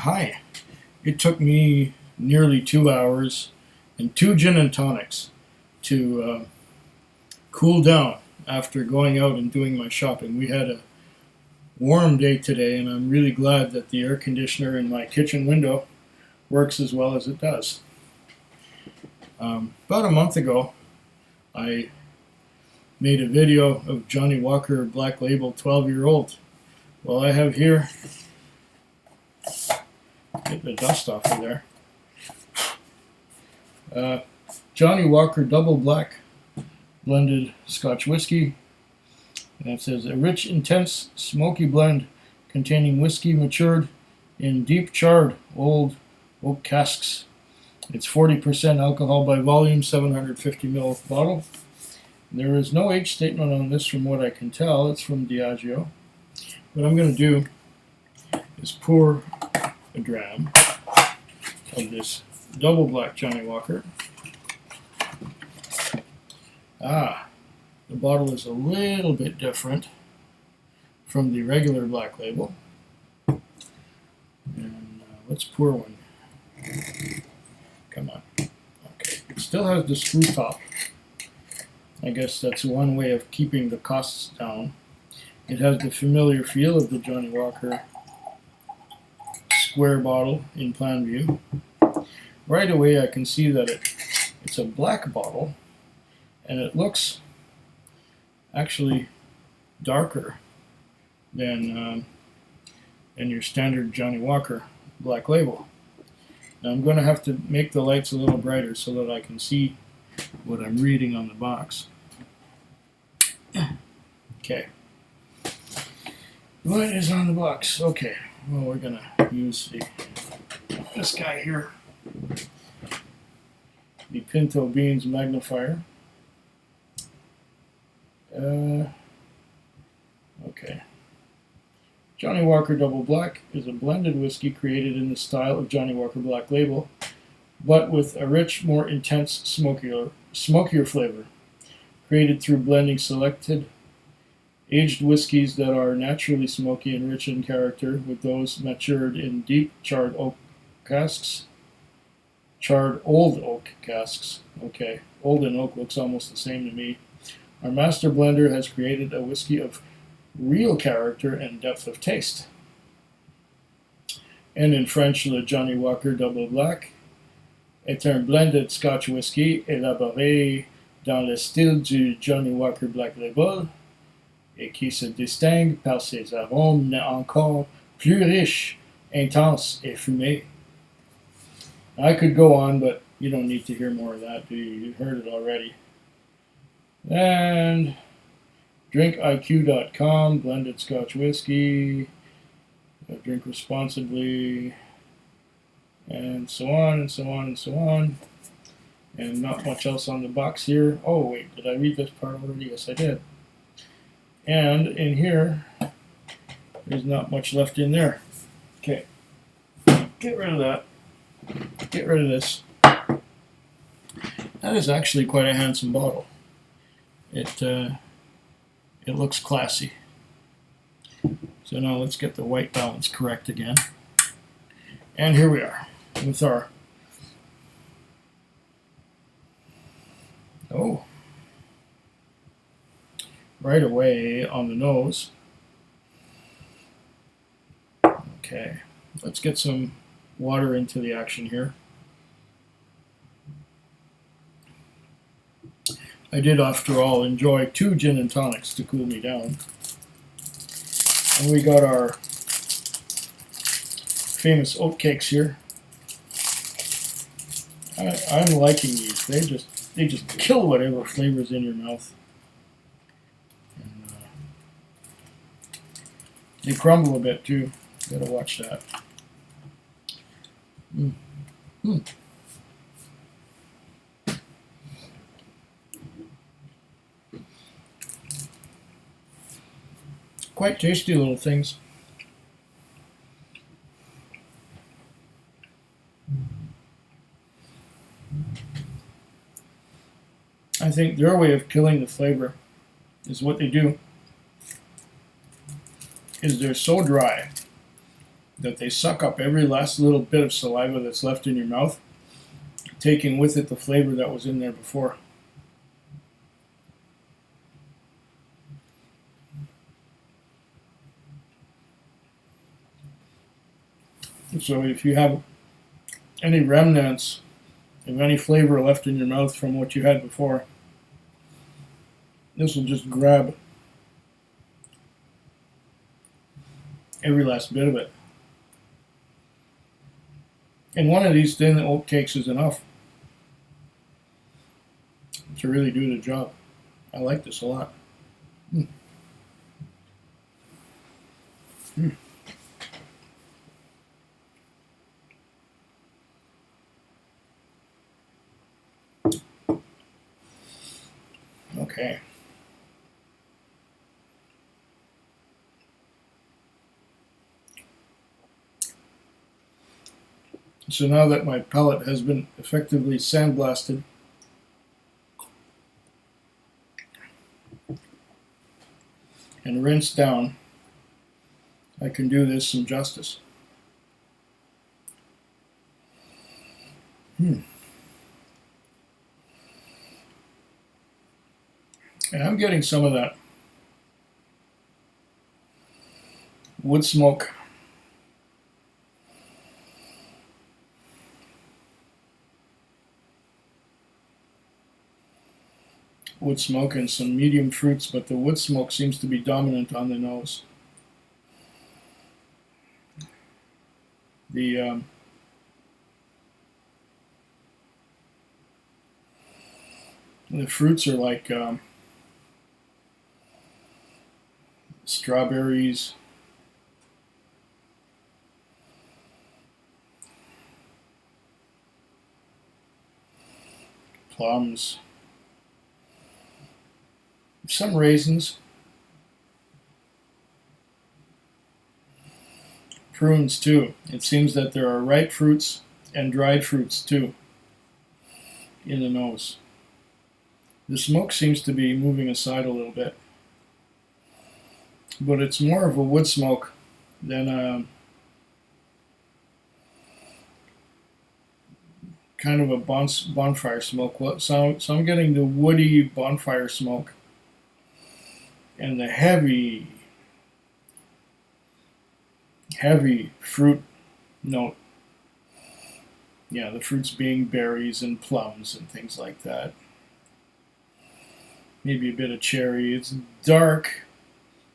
Hi. It took me nearly 2 hours and two gin and tonics to cool down after going out and doing my shopping. We had a warm day today, and I'm really glad that the air conditioner in my kitchen window works as well as it does. About a month ago, I made a video of Johnnie Walker Black Label 12-year-old. Well, I have here, get the dust off of there, Johnnie Walker Double Black blended Scotch Whisky. And it says, a rich, intense, smoky blend containing whiskey matured in deep charred old oak casks. It's 40% alcohol by volume, 750 ml bottle. There is no age statement on this from what I can tell. It's from Diageo. What I'm going to do is pour a dram of this double black Johnnie Walker. The bottle is a little bit different from the regular Black Label. And let's pour one. Come on. Okay. It still has the screw top. I guess that's one way of keeping the costs down. It has the familiar feel of the Johnnie Walker square bottle in plan view. Right away I can see that it's a black bottle, and it looks actually darker than your standard Johnnie Walker Black Label. Now I'm going to have to make the lights a little brighter so that I can see what I'm reading on the box. Okay. What is on the box? Okay. Well, we're going to use this guy here. The Pinto Beans magnifier. Okay. Johnnie Walker Double Black is a blended whiskey created in the style of Johnnie Walker Black Label, but with a rich, more intense, smokier flavor. Created through blending selected aged whiskeys that are naturally smoky and rich in character with those matured in deep charred oak casks. Charred old oak casks. Okay, old and oak looks almost the same to me. Our master blender has created a whiskey of real character and depth of taste. And in French, le Johnnie Walker Double Black est un blended Scotch whisky élaboré dans le style du Johnnie Walker Black Label et qui se distingue par ses arômes encore plus riches, intenses et fumés. I could go on, but you don't need to hear more of that, do you? You heard it already. And drinkiq.com, blended Scotch whiskey, drink responsibly, and so on and so on and so on. And not much else on the box here. Oh wait, did I read this part already? Yes, I did. And in here, there's not much left in there. Okay, get rid of that. Get rid of this. That is actually quite a handsome bottle. It looks classy. So now let's get the white balance correct again. And here we are with our right away on the nose. Okay, let's get some water into the action here. I did, after all, enjoy 2 gin and tonics to cool me down. And we got our famous oatcakes here. I'm liking these. They just kill whatever flavor's in your mouth. And, they crumble a bit too. Gotta watch that. Quite tasty little things. I think their way of killing the flavor is what they do is they're so dry that they suck up every last little bit of saliva that's left in your mouth, taking with it the flavor that was in there before. So if you have any remnants of any flavor left in your mouth from what you had before, this will just grab every last bit of it. And one of these thin oat cakes is enough to really do the job. I like this a lot. Mm. Mm. Okay. So now that my palate has been effectively sandblasted, and rinsed down, I can do this some justice. And I'm getting some of that wood smoke. Wood smoke and some medium fruits, but the wood smoke seems to be dominant on the nose. The fruits are like strawberries, plums, some raisins, prunes too. It seems that there are ripe fruits and dried fruits too in the nose. The smoke seems to be moving aside a little bit, but it's more of a wood smoke than a kind of a bonfire smoke. So I'm getting the woody bonfire smoke and the heavy fruit note. Yeah, the fruits being berries and plums and things like that. Maybe a bit of cherry. It's dark,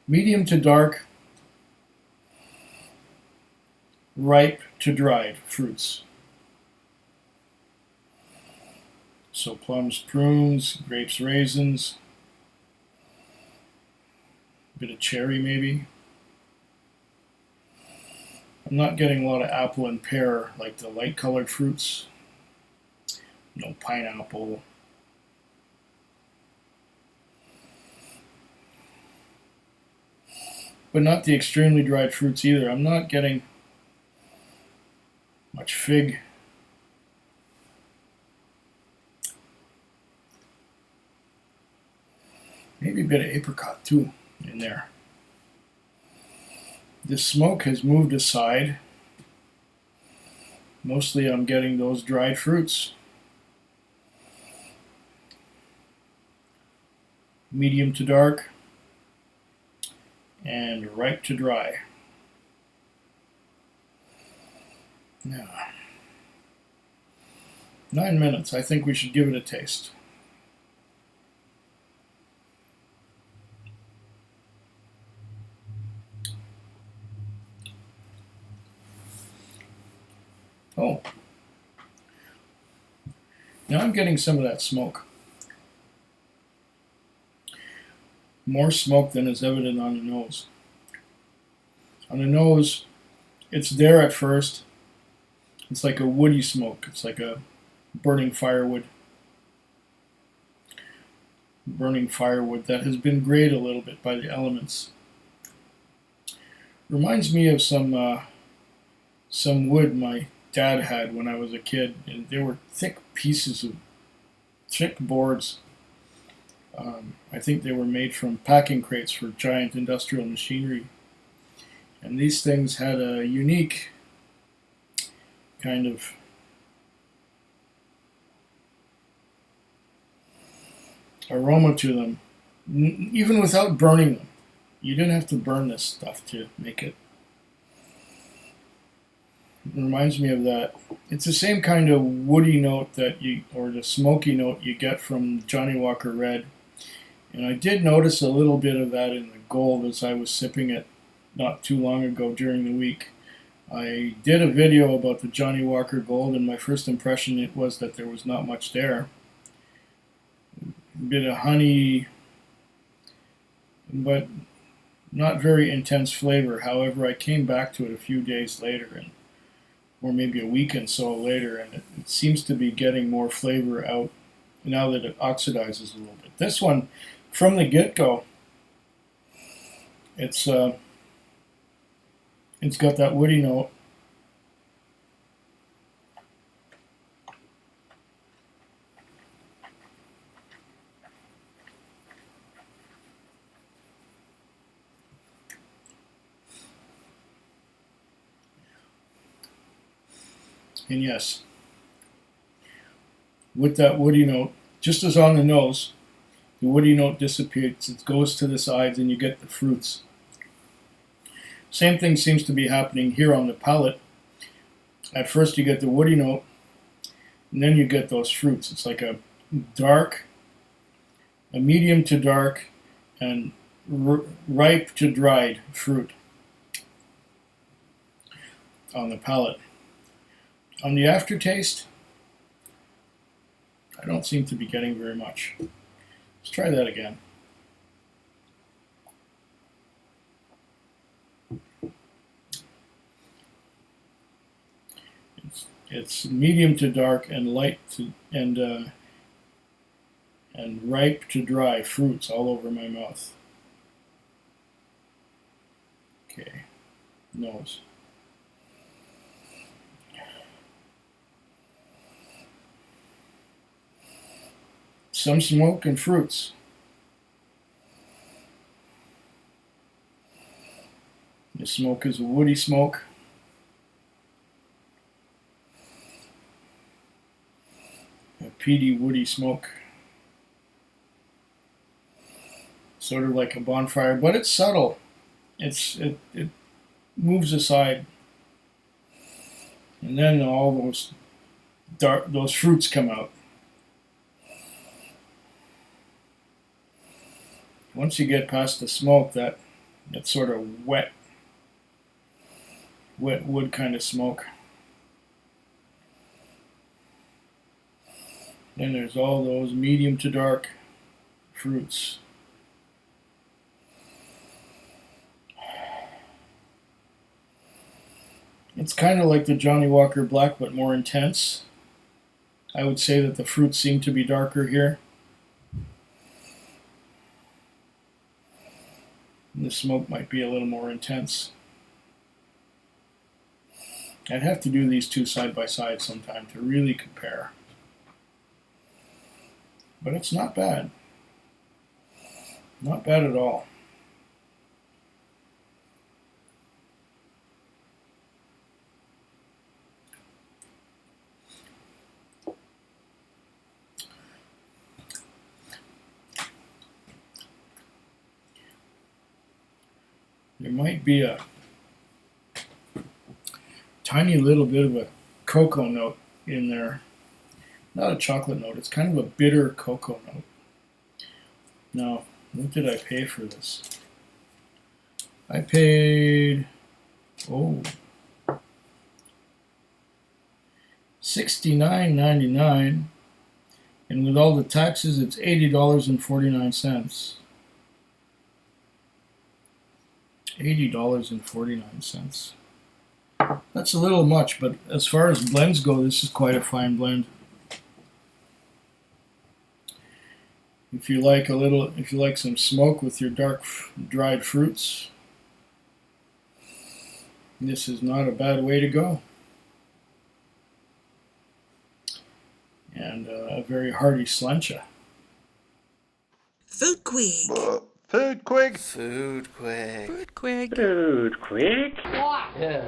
medium to dark, ripe to dried fruits. So plums, prunes, grapes, raisins, a bit of cherry maybe. I'm not getting a lot of apple and pear like the light colored fruits. No pineapple. But not the extremely dried fruits either. I'm not getting much fig. Maybe a bit of apricot too in there. The smoke has moved aside. Mostly I'm getting those dried fruits. Medium to dark and ripe to dry. Now, 9 minutes. I think we should give it a taste. Oh, now I'm getting some of that smoke. More smoke than is evident on the nose. On the nose, it's there at first. It's like a woody smoke. It's like a burning firewood. Burning firewood that has been grayed a little bit by the elements. Reminds me of some wood my dad had when I was a kid, and they were thick pieces of thick boards. I think they were made from packing crates for giant industrial machinery, And these things had a unique kind of aroma to them, even without burning them. You didn't have to burn this stuff to make it. It reminds me of that. It's the same kind of woody note that or the smoky note you get from Johnnie Walker Red. And I did notice a little bit of that in the Gold as I was sipping it not too long ago during the week. I did a video about the Johnnie Walker Gold, and my first impression was that there was not much there. A bit of honey, but not very intense flavor. However, I came back to it a few days later, or maybe a week and so later, and it seems to be getting more flavor out now that it oxidizes a little bit. This one, from the get-go, it's got that woody note. And yes, with that woody note, just as on the nose, the woody note dissipates, it goes to the sides, and you get the fruits. Same thing seems to be happening here on the palate. At first you get the woody note, and then you get those fruits. It's like a medium to dark, and ripe to dried fruit on the palate. On the aftertaste, I don't seem to be getting very much. Let's try that again. It's medium to dark and light to and ripe to dry fruits all over my mouth. Okay, nose. Some smoke and fruits. The smoke is a woody smoke. A peaty, woody smoke. Sort of like a bonfire, but it's subtle. It moves aside. And then all those fruits come out. Once you get past the smoke, that sort of wet wood kind of smoke. Then there's all those medium to dark fruits. It's kind of like the Johnnie Walker Black, but more intense. I would say that the fruits seem to be darker here. And the smoke might be a little more intense. I'd have to do these two side by side sometime to really compare. But it's not bad. Not bad at all. There might be a tiny little bit of a cocoa note in there. Not a chocolate note, it's kind of a bitter cocoa note. Now, what did I pay for this? I paid, $69.99, and with all the taxes, it's $80.49. $80.49. That's a little much, but as far as blends go, this is quite a fine blend. If you like some smoke with your dark dried fruits, this is not a bad way to go. And a very hearty slancha. Food Queen. Food quick. Food quick. Food quick. Food quick. Yeah.